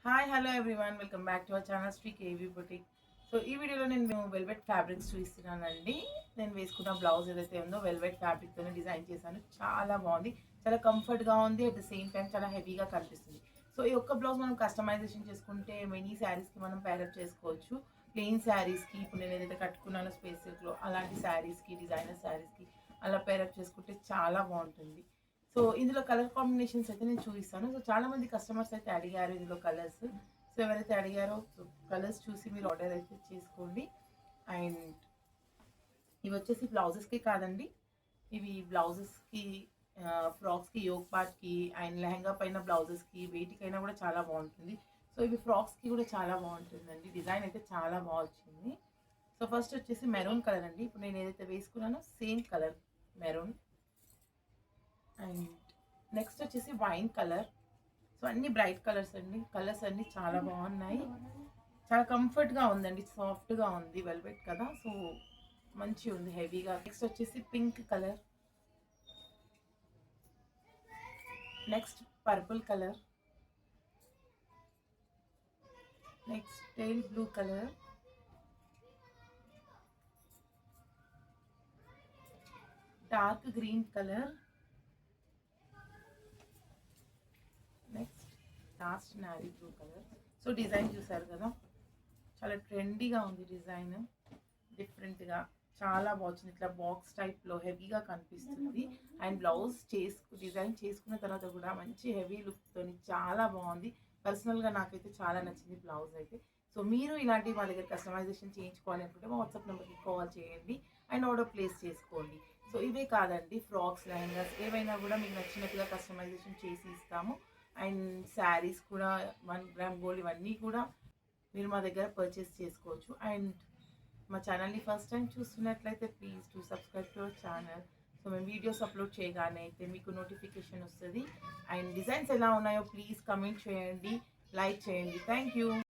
Hi hello everyone, welcome back to our channel Shri KV boutique. So ఈ వీడియోలో నేను velvet fabrics చూపిస్తున్నానండి. నేను వేసుకున్న బ్లౌజ్ ఏదైతే ఉందో వెల్వెట్ ఫ్యాబ్రిక్తోనే డిజైన్ చేశాను. చాలా బాగుంది, చాలా కంఫర్ట్గా ఉంది, అట్ ద సేమ్ టైం చాలా హెవీగా కనిపిస్తుంది. సో ఈ ఒక్క బ్లౌజ్ మనం కస్టమైజేషన్ చేసుకుంటే మెనీ శారీస్కి మనం పేరప్ చేసుకోవచ్చు. ప్లెయిన్ శారీస్కి, ఇప్పుడు నేను ఏదైతే కట్టుకున్నానో స్పేసిక్లో అలాంటి శారీస్కి, డిజైనర్ శారీస్కి అలా పేరప్ చేసుకుంటే చాలా బాగుంటుంది. సో ఇందులో కలర్ కాంబినేషన్స్ అయితే నేను చూపిస్తాను. సో చాలామంది కస్టమర్స్ అయితే అడిగారు ఇందులో కలర్స్. సో ఎవరైతే అడిగారో కలర్స్ చూసి మీరు ఆర్డర్ అయితే చేసుకోండి. అండ్ ఇవి వచ్చేసి బ్లౌజెస్కి కాదండి, ఇవి బ్లౌజెస్కి, ఫ్రాక్స్కి, యోగ్ పార్ట్కి అండ్ లెహంగా పైన బ్లౌజెస్కి వేటికైనా కూడా చాలా బాగుంటుంది. సో ఇవి ఫ్రాక్స్కి కూడా చాలా బాగుంటుందండి. డిజైన్ అయితే చాలా బాగా వచ్చింది. సో ఫస్ట్ వచ్చేసి మెరూన్ కలర్ అండి. ఇప్పుడు నేను ఏదైతే వేసుకున్నానో same colour maroon. And next వచ్చేసి వైన్ కలర్. సో అన్ని బ్రైట్ కలర్స్ అండి. కలర్స్ అన్ని చాలా బాగున్నాయి, చాలా కంఫర్ట్గా ఉందండి, సాఫ్ట్గా ఉంది, వెల్వెట్ కదా, సో మంచిగా ఉంది, హెవీగా. నెక్స్ట్ వచ్చేసి pink colour. Next purple colour. Next teal blue colour. Dark green colour. Next last navy blue colour. So design చూసారు కదా, చాలా ట్రెండీగా ఉంది డిజైన్, డిఫరెంట్గా చాలా బాగుంది. ఇట్లా బాక్స్ టైప్లో హెవీగా కనిపిస్తుంది. అండ్ బ్లౌజ్ డిజైన్ చేసుకున్న తర్వాత కూడా మంచి హెవీ లుక్తో చాలా బాగుంది. పర్సనల్గా నాకైతే చాలా నచ్చింది బ్లౌజ్ అయితే. సో మీరు ఇలాంటి మా దగ్గర కస్టమైజేషన్ చేయించుకోవాలి అనుకుంటే మా వాట్సాప్ నెంబర్కి కాల్ చేయండి అండ్ ఆర్డర్ ప్లేస్ చేసుకోండి. సో ఇవే కాదండి, ఫ్రాక్స్, లెహంగాస్ ఏవైనా కూడా మీకు నచ్చినట్టుగా కస్టమైజేషన్ చేసి ఇస్తాము. అండ్ శారీస్ కూడా 1 గ్రామ్ గోల్డ్ ఇవన్నీ కూడా మీరు మా దగ్గర పర్చేస్ చేసుకోవచ్చు. అండ్ మా ఛానల్ని ఫస్ట్ టైం చూస్తున్నట్లయితే please to subscribe to our channel. So మేము వీడియోస్ అప్లోడ్ చేయగానే అయితే మీకు నోటిఫికేషన్ వస్తుంది. అండ్ డిజైన్స్ ఎలా ఉన్నాయో ప్లీజ్ కమెంట్ చేయండి, లైక్ చేయండి. Thank you.